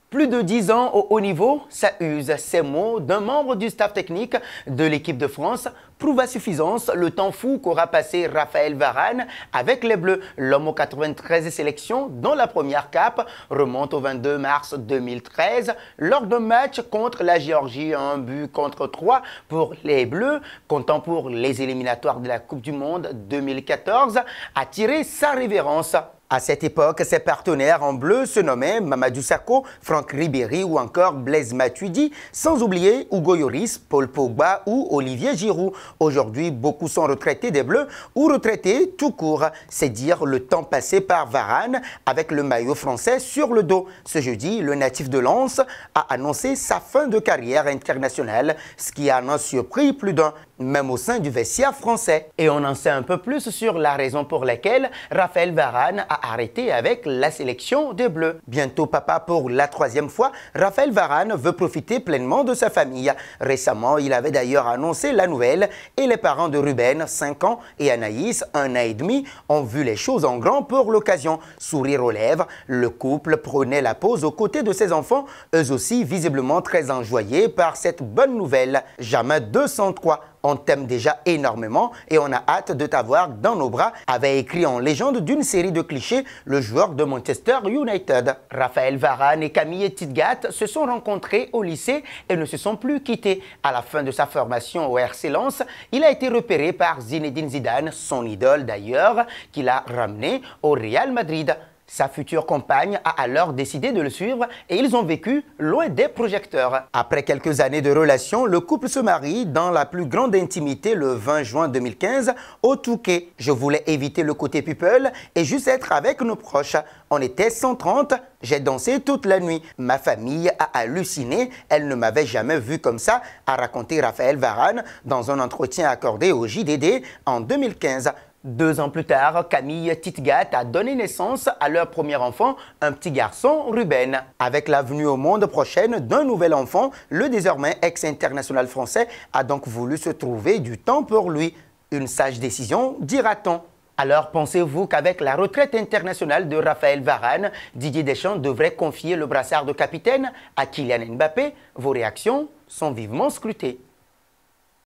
Plus de 10 ans au haut niveau, ça use. Ces mots d'un membre du staff technique de l'équipe de France prouvent à suffisance le temps fou qu'aura passé Raphaël Varane avec les Bleus. L'homme aux 93 sélections, dont la première cape remonte au 22 mars 2013 lors d'un match contre la Géorgie, 1-3 pour les Bleus, comptant pour les éliminatoires de la Coupe du Monde 2014, a tiré sa révérence. À cette époque, ses partenaires en bleu se nommaient Mamadou Sakho, Franck Ribéry ou encore Blaise Matuidi, sans oublier Hugo Lloris, Paul Pogba ou Olivier Giroud. Aujourd'hui, beaucoup sont retraités des Bleus ou retraités tout court. C'est dire le temps passé par Varane avec le maillot français sur le dos. Ce jeudi, le natif de Lens a annoncé sa fin de carrière internationale, ce qui en a surpris plus d'un, même au sein du vestiaire français. Et on en sait un peu plus sur la raison pour laquelle Raphaël Varane a arrêté avec la sélection des Bleus. Bientôt papa pour la troisième fois, Raphaël Varane veut profiter pleinement de sa famille. Récemment, il avait d'ailleurs annoncé la nouvelle et les parents de Ruben, 5 ans, et Anaïs, 1 an et demi, ont vu les choses en grand pour l'occasion. Sourire aux lèvres, le couple prenait la pause aux côtés de ses enfants, eux aussi visiblement très enjoyés par cette bonne nouvelle. Jamais 203. On t'aime déjà énormément et on a hâte de t'avoir dans nos bras, avait écrit en légende d'une série de clichés le joueur de Manchester United. Raphaël Varane et Camille Tidgat se sont rencontrés au lycée et ne se sont plus quittés. À la fin de sa formation au RC Lens, il a été repéré par Zinedine Zidane, son idole d'ailleurs, qui l'a ramené au Real Madrid. Sa future compagne a alors décidé de le suivre et ils ont vécu loin des projecteurs. Après quelques années de relation, le couple se marie dans la plus grande intimité le 20 juin 2015 au Touquet. Je voulais éviter le côté people et juste être avec nos proches. On était 130, j'ai dansé toute la nuit. Ma famille a halluciné, elle ne m'avait jamais vu comme ça, a raconté Raphaël Varane dans un entretien accordé au JDD en 2015. 2 ans plus tard, Camille Tidgat a donné naissance à leur premier enfant, un petit garçon, Ruben. Avec la venue au monde prochaine d'un nouvel enfant, le désormais ex-international français a donc voulu se trouver du temps pour lui. Une sage décision, dira-t-on. Alors pensez-vous qu'avec la retraite internationale de Raphaël Varane, Didier Deschamps devrait confier le brassard de capitaine à Kylian Mbappé? Vos réactions sont vivement scrutées.